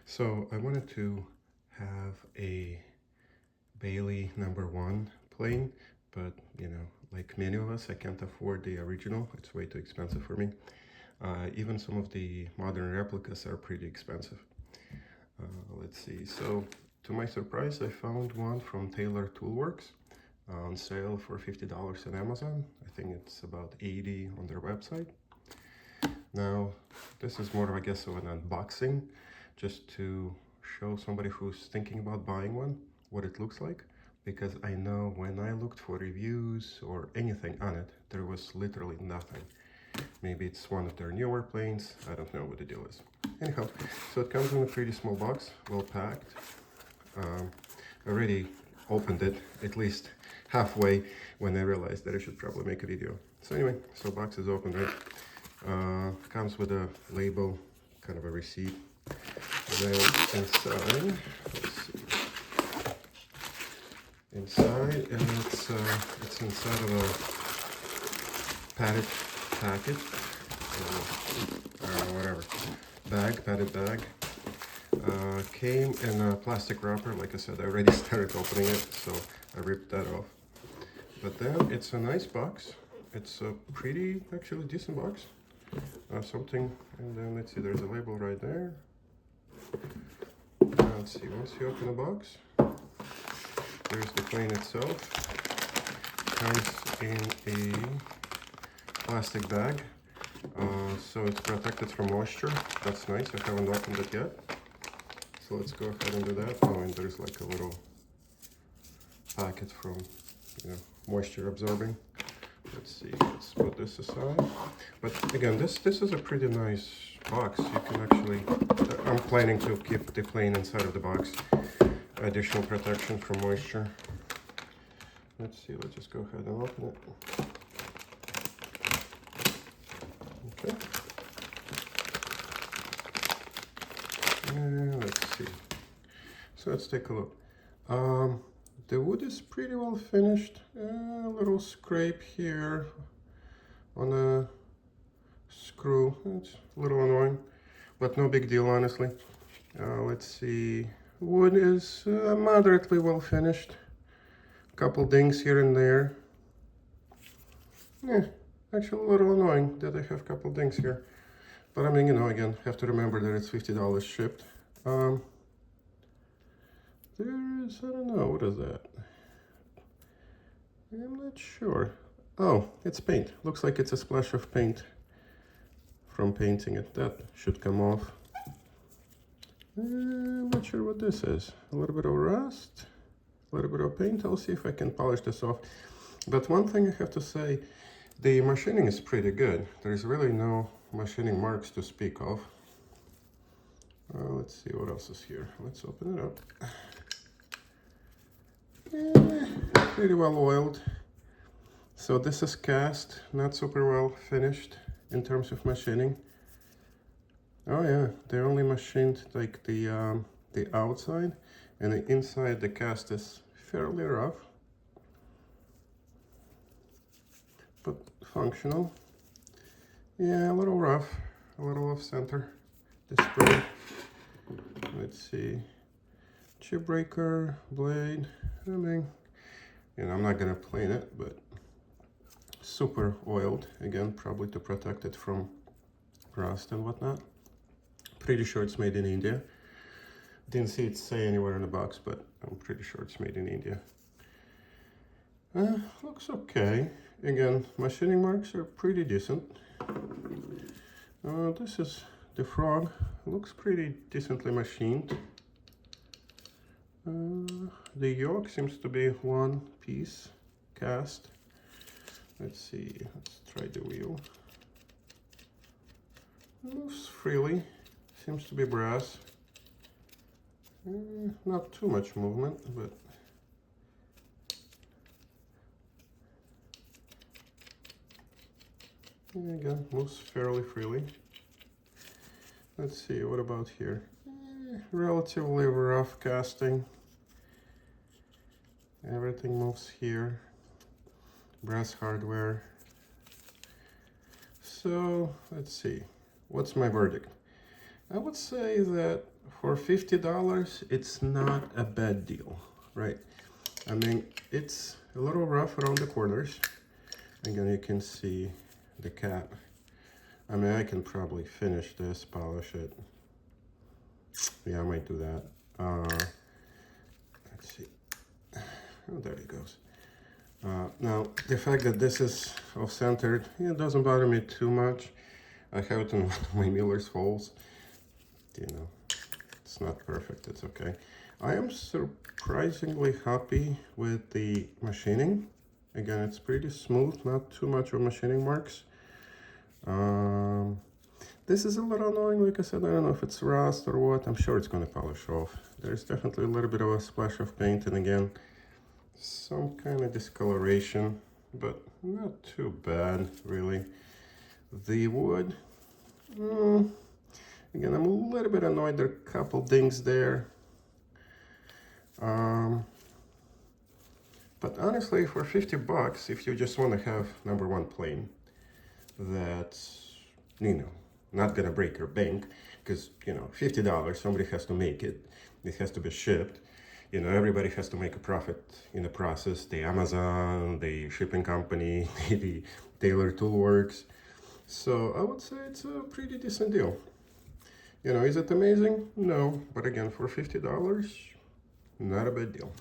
So I wanted to have a Bailey #1 plane, but like many of us, I can't afford the original. It's way too expensive for me. Even some of the modern replicas are pretty expensive. Let's see. So to my surprise, I found one from Toolworks on sale for $50 on Amazon. I think it's about $80 on their website. Now, this is more of, I guess, of an unboxing, just to show somebody who's thinking about buying one what it looks like, because I know when I looked for reviews or anything on it, there was literally nothing. Maybe it's one of their newer planes, I don't know what the deal is. Anyhow, so it comes in a pretty small box, well packed. I already opened it at least halfway when I realized that I should probably make a video. So anyway, so box is open, right? Comes with a label, kind of a receipt. Then inside, let's see. Inside, and it's inside of a padded package, or whatever, padded bag. Came in a plastic wrapper. Like I said, I already started opening it, so I ripped that off. But then it's a nice box. It's a pretty, actually decent box. Something, and then let's see, there's a label right there. Let's see, once you open the box, there's the plane itself. Comes in a plastic bag, so it's protected from moisture. That's nice. I haven't opened it yet, so let's go ahead and do that. Oh, and there's like a little packet from, moisture absorbing. Let's see, let's put this aside. But again, this is a pretty nice box. You can actually, I'm planning to keep the plane inside of the box. Additional protection from moisture. Let's see, let's just go ahead and open it. Okay. Let's see. So let's take a look. The wood is pretty well finished. A little scrape here on a screw. It's a little annoying, but no big deal, honestly. Let's see. Wood is moderately well finished. Couple dings here and there. Yeah, actually a little annoying that I have a couple dings here. But I mean, again, have to remember that it's $50 shipped. There's, I don't know, what is that? I'm not sure. Oh, it's paint. Looks like it's a splash of paint from painting it. That should come off. I'm not sure what this is. A little bit of rust, a little bit of paint. I'll see if I can polish this off. But one thing I have to say, the machining is pretty good. There's really no machining marks to speak of. Let's see what else is here. Let's open it up. Pretty well oiled. So this is cast, not super well finished in terms of machining. Oh yeah, they only machined like the outside, and the inside the cast is fairly rough, but functional. Yeah, a little rough, a little off center. The spray. Let's see. Chip breaker, blade. I mean, I'm not gonna plane it, but super oiled, again, probably to protect it from rust and whatnot. Pretty sure it's made in India. Didn't see it say anywhere in the box, but I'm pretty sure it's made in India. Looks okay. Again, machining marks are pretty decent. This is the frog. Looks pretty decently machined. The yoke seems to be one piece cast. Let's see, let's try the wheel. Moves freely, seems to be brass. Not too much movement, but again, moves fairly freely. Let's see, what about here? Relatively rough casting. Everything moves here. Brass hardware. So let's see, what's my verdict? I would say that for $50, it's not a bad deal, right? I mean, it's a little rough around the corners. Again, you can see the cap. I mean, I can probably finish this, polish it. Yeah, I might do that. Let's see. Oh, there it goes. Now, the fact that this is off-centered, it doesn't bother me too much. I have it in one of my miller's holes. You know, it's not perfect, it's okay. I am surprisingly happy with the machining. Again, it's pretty smooth, not too much of machining marks. This is a little annoying, like I said, I don't know if it's rust or what. I'm sure it's gonna polish off. There's definitely a little bit of a splash of paint, and again, some kind of discoloration, but not too bad, really. The wood, again, I'm a little bit annoyed. There are a couple dings there. But honestly, for 50 bucks, if you just want to have number one plane that's, you know, not gonna break your bank, because, you know, $50, somebody has to make it. It has to be shipped. You know, everybody has to make a profit in the process. The Amazon, the shipping company, the Taylor Toolworks. So I would say it's a pretty decent deal. You know, is it amazing? No, but again, for $50, not a bad deal.